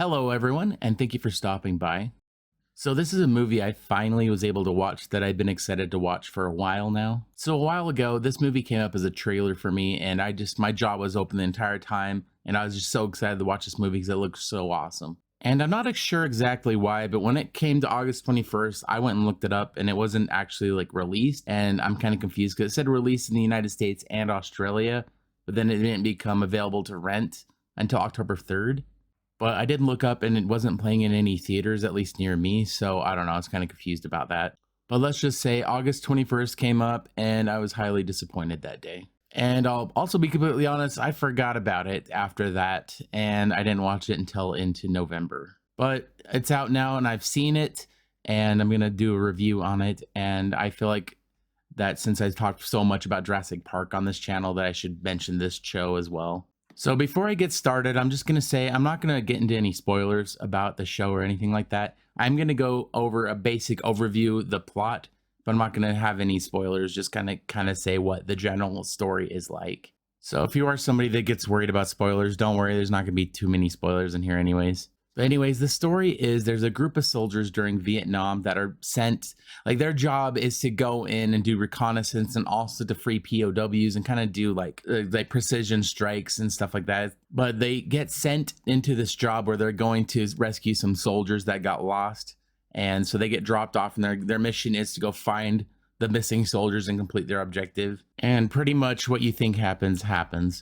Hello, everyone, and thank you for stopping by. So, this is a movie I finally was able to watch that I've been excited to watch for a while now. So, a while ago, this movie came up as a trailer for me, and my jaw was open the entire time, and I was just so excited to watch this movie because it looked so awesome. And I'm not sure exactly why, but when it came to August 21st, I went and looked it up, and it wasn't actually like released. And I'm kind of confused because it said released in the United States and Australia, but then it didn't become available to rent until October 3rd. But I did look up and it wasn't playing in any theaters, at least near me. So I don't know. I was kind of confused about that. But let's just say August 21st came up and I was highly disappointed that day. And I'll also be completely honest, I forgot about it after that. And I didn't watch it until into November. But it's out now and I've seen it and I'm going to do a review on it. And I feel like that since I talked so much about Jurassic Park on this channel, that I should mention this show as well. So before I get started, I'm just going to say I'm not going to get into any spoilers about the show or anything like that. I'm going to go over a basic overview, the plot, but I'm not going to have any spoilers, just kind of say what the general story is like. So if you are somebody that gets worried about spoilers, don't worry, there's not going to be too many spoilers in here anyways. But anyways, the story is there's a group of soldiers during Vietnam that are sent, like their job is to go in and do reconnaissance and also to free POWs and kind of do like precision strikes and stuff like that. But they get sent into this job where they're going to rescue some soldiers that got lost. And so they get dropped off and their mission is to go find the missing soldiers and complete their objective. And pretty much what you think happens.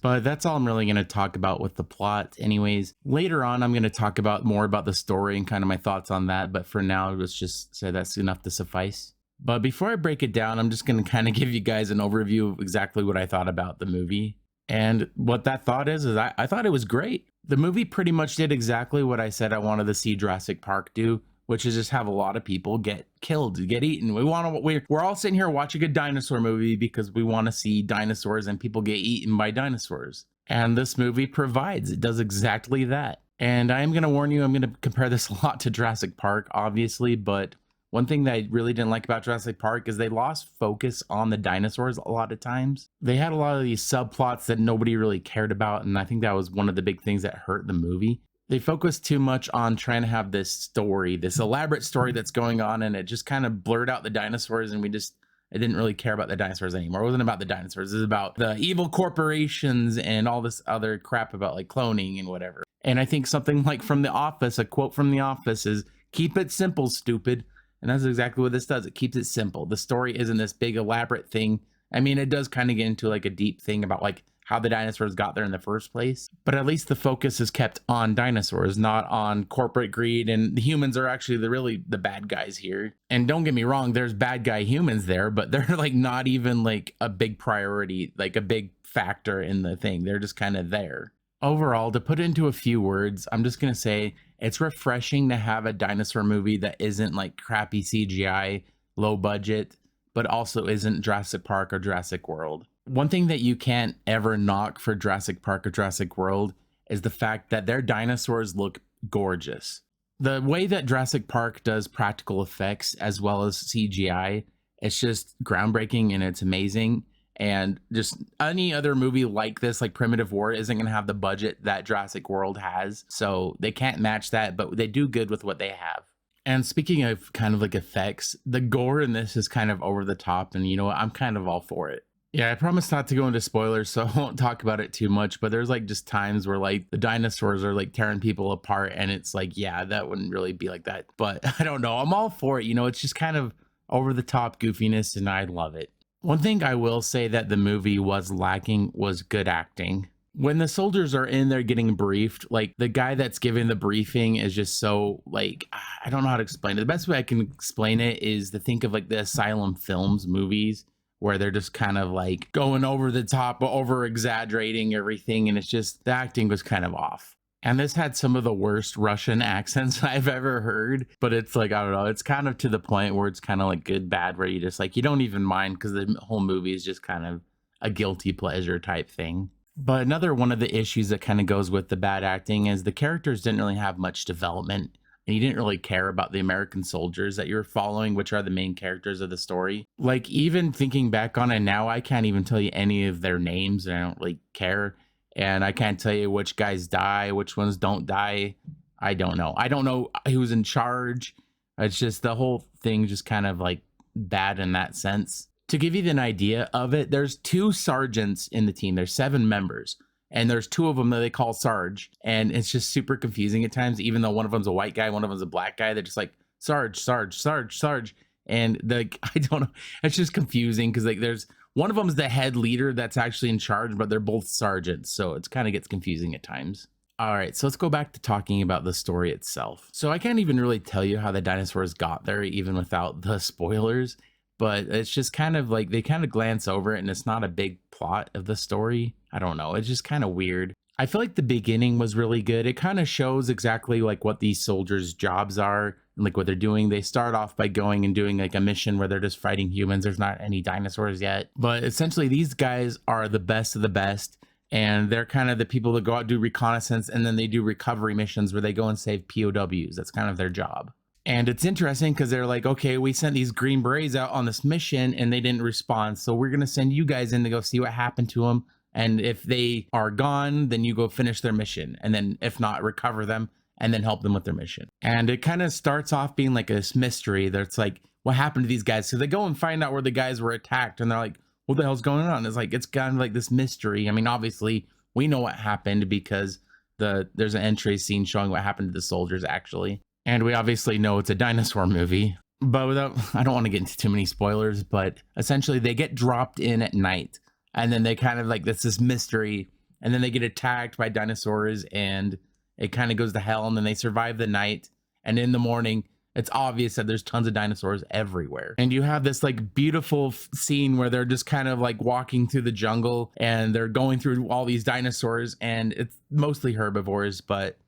But that's all I'm really going to talk about with the plot anyways. Later on, I'm going to talk about more about the story and kind of my thoughts on that. But for now, let's just say that's enough to suffice. But before I break it down, I'm just going to kind of give you guys an overview of exactly what I thought about the movie. And what that thought is I thought it was great. The movie pretty much did exactly what I said I wanted to see Jurassic Park do, which is just have a lot of people get killed, get eaten. We're all sitting here watching a dinosaur movie because we want to see dinosaurs and people get eaten by dinosaurs. And this movie provides, it does exactly that. And I am going to warn you, I'm going to compare this a lot to Jurassic Park, obviously, but one thing that I really didn't like about Jurassic Park is they lost focus on the dinosaurs a lot of times. They had a lot of these subplots that nobody really cared about, and I think that was one of the big things that hurt the movie. They focused too much on trying to have this story, this elaborate story that's going on, and it just kind of blurred out the dinosaurs, and I didn't really care about the dinosaurs anymore. It wasn't about the dinosaurs. It was about the evil corporations and all this other crap about like cloning and whatever. And I think something like from The Office, a quote from The Office is, "Keep it simple, stupid." And that's exactly what this does. It keeps it simple. The story isn't this big elaborate thing. I mean, it does kind of get into like a deep thing about like how the dinosaurs got there in the first place. But at least the focus is kept on dinosaurs, not on corporate greed. And the humans are actually the bad guys here. And don't get me wrong, there's bad guy humans there, but they're like not even like a big priority, like a big factor in the thing. They're just kind of there. Overall, to put it into a few words, I'm just going to say it's refreshing to have a dinosaur movie that isn't like crappy CGI, low budget, but also isn't Jurassic Park or Jurassic World. One thing that you can't ever knock for Jurassic Park or Jurassic World is the fact that their dinosaurs look gorgeous. The way that Jurassic Park does practical effects as well as CGI, it's just groundbreaking and it's amazing. And just any other movie like this, like Primitive War, isn't going to have the budget that Jurassic World has. So they can't match that, but they do good with what they have. And speaking of kind of like effects, the gore in this is kind of over the top. And you know what? I'm kind of all for it. Yeah, I promise not to go into spoilers, so I won't talk about it too much, but there's like just times where like the dinosaurs are like tearing people apart and it's like, yeah, that wouldn't really be like that. But I don't know. I'm all for it. You know, it's just kind of over the top goofiness and I love it. One thing I will say that the movie was lacking was good acting. When the soldiers are in there getting briefed, like the guy that's giving the briefing is just so like, I don't know how to explain it. The best way I can explain it is to think of like the Asylum Films movies, where they're just kind of like going over the top, over exaggerating everything. And it's just, the acting was kind of off. And this had some of the worst Russian accents I've ever heard. But it's like, I don't know, it's kind of to the point where it's kind of like good, bad, where you just like, you don't even mind because the whole movie is just kind of a guilty pleasure type thing. But another one of the issues that kind of goes with the bad acting is the characters didn't really have much development. And you didn't really care about the American soldiers that you're following, which are the main characters of the story. Like, even thinking back on it now, I can't even tell you any of their names, and I don't really care. And I can't tell you which guys die, which ones don't die. I don't know. I don't know who's in charge. It's just the whole thing just kind of like bad in that sense. To give you an idea of it, there's two sergeants in the team. There's 7 members, and there's 2 of them that they call Sarge, and it's just super confusing at times. Even though one of them's a white guy, one of them's a black guy, they're just like Sarge, Sarge, Sarge, Sarge, and the I don't know. It's just confusing because like there's one of them is the head leader that's actually in charge, but they're both sergeants, so it's kind of gets confusing at times. All right, so let's go back to talking about the story itself. So I can't even really tell you how the dinosaurs got there, even without the spoilers, but it's just kind of like they kind of glance over it and it's not a big plot of the story. I don't know, it's just kind of weird. I feel like the beginning was really good. It kind of shows exactly like what these soldiers' jobs are and like what they're doing. They start off by going and doing like a mission where they're just fighting humans. There's not any dinosaurs yet, but essentially these guys are the best of the best. And they're kind of the people that go out do reconnaissance, and then they do recovery missions where they go and save POWs. That's kind of their job. And it's interesting because they're like, okay, we sent these Green Berets out on this mission and they didn't respond. So we're going to send you guys in to go see what happened to them. And if they are gone, then you go finish their mission. And then if not, recover them and then help them with their mission. And it kind of starts off being like this mystery that's like, what happened to these guys? So they go and find out where the guys were attacked, and they're like, what the hell's going on? It's like, it's kind of like this mystery. I mean, obviously we know what happened because there's an entry scene showing what happened to the soldiers actually. And we obviously know it's a dinosaur movie, but I don't want to get into too many spoilers, but essentially they get dropped in at night, and then they kind of like, this mystery, and then they get attacked by dinosaurs, and it kind of goes to hell, and then they survive the night. And in the morning, it's obvious that there's tons of dinosaurs everywhere. And you have this like beautiful scene where they're just kind of like walking through the jungle and they're going through all these dinosaurs, and it's mostly herbivores, but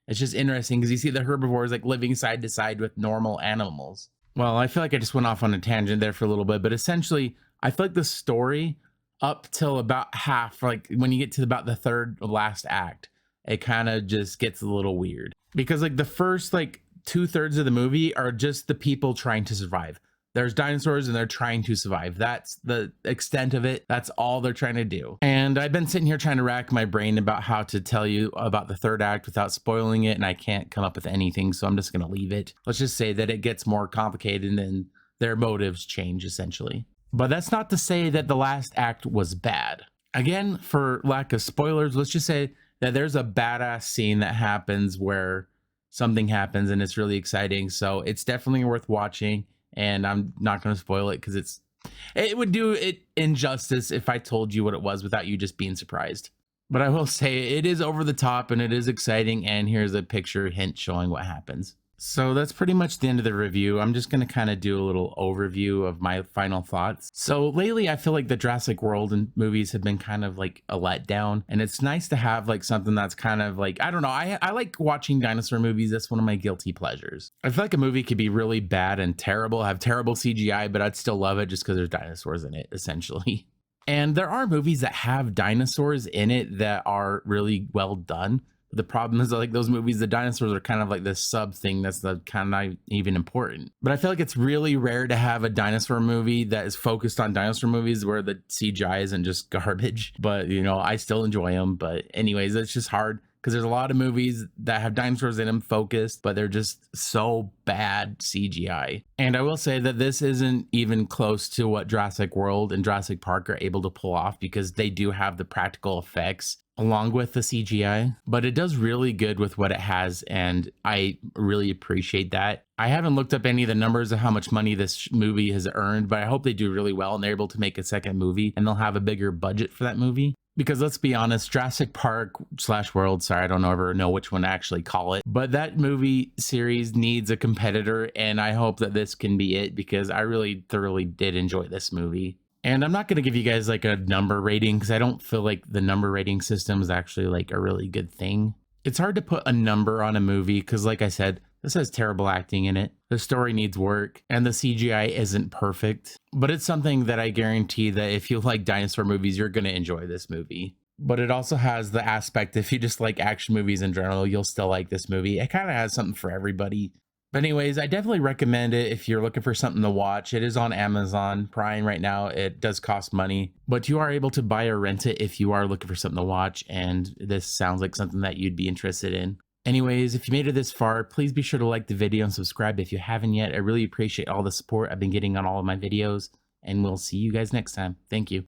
it's just interesting because you see the herbivores like living side to side with normal animals. Well, I feel like I just went off on a tangent there for a little bit, but essentially I feel like the story up till about half, like when you get to about the third last act, it kind of just gets a little weird because like the first like 2/3 of the movie are just the people trying to survive. There's dinosaurs and they're trying to survive. That's the extent of it. That's all they're trying to do. And I've been sitting here trying to rack my brain about how to tell you about the third act without spoiling it, and I can't come up with anything, so I'm just going to leave it. Let's just say that it gets more complicated and their motives change essentially. But that's not to say that the last act was bad. Again, for lack of spoilers, let's just say that there's a badass scene that happens where something happens and it's really exciting. So it's definitely worth watching, and I'm not going to spoil it because it would do it injustice if I told you what it was without you just being surprised. But I will say it is over the top and it is exciting, and here's a picture hint showing what happens. So that's pretty much the end of the review. I'm just going to kind of do a little overview of my final thoughts. So lately, I feel like the Jurassic World and movies have been kind of like a letdown. And it's nice to have like something that's kind of like, I don't know. I like watching dinosaur movies. That's one of my guilty pleasures. I feel like a movie could be really bad and terrible, have terrible CGI, but I'd still love it just because there's dinosaurs in it, essentially. And there are movies that have dinosaurs in it that are really well done. The problem is like those movies, the dinosaurs are kind of like this sub thing that's the kind of not even important. But I feel like it's really rare to have a dinosaur movie that is focused on dinosaur movies where the CGI isn't just garbage. But, you know, I still enjoy them. But anyways, it's just hard because there's a lot of movies that have dinosaurs in them focused, but they're just so bad CGI. And I will say that this isn't even close to what Jurassic World and Jurassic Park are able to pull off because they do have the practical effects along with the CGI, but it does really good with what it has, and I really appreciate that. I haven't looked up any of the numbers of how much money this movie has earned, but I hope they do really well and they're able to make a second movie and they'll have a bigger budget for that movie. Because let's be honest, Jurassic Park / World, sorry, I don't ever know which one to actually call it, but that movie series needs a competitor, and I hope that this can be it because I really thoroughly did enjoy this movie. And I'm not going to give you guys like a number rating because I don't feel like the number rating system is actually like a really good thing. It's hard to put a number on a movie because, like I said, this has terrible acting in it. The story needs work and the CGI isn't perfect, but it's something that I guarantee that if you like dinosaur movies, you're going to enjoy this movie. But it also has the aspect, if you just like action movies in general, you'll still like this movie. It kind of has something for everybody. But anyways, I definitely recommend it if you're looking for something to watch. It is on Amazon Prime right now. It does cost money, but you are able to buy or rent it if you are looking for something to watch. And this sounds like something that you'd be interested in. Anyways, if you made it this far, please be sure to like the video and subscribe if you haven't yet. I really appreciate all the support I've been getting on all of my videos, and we'll see you guys next time. Thank you.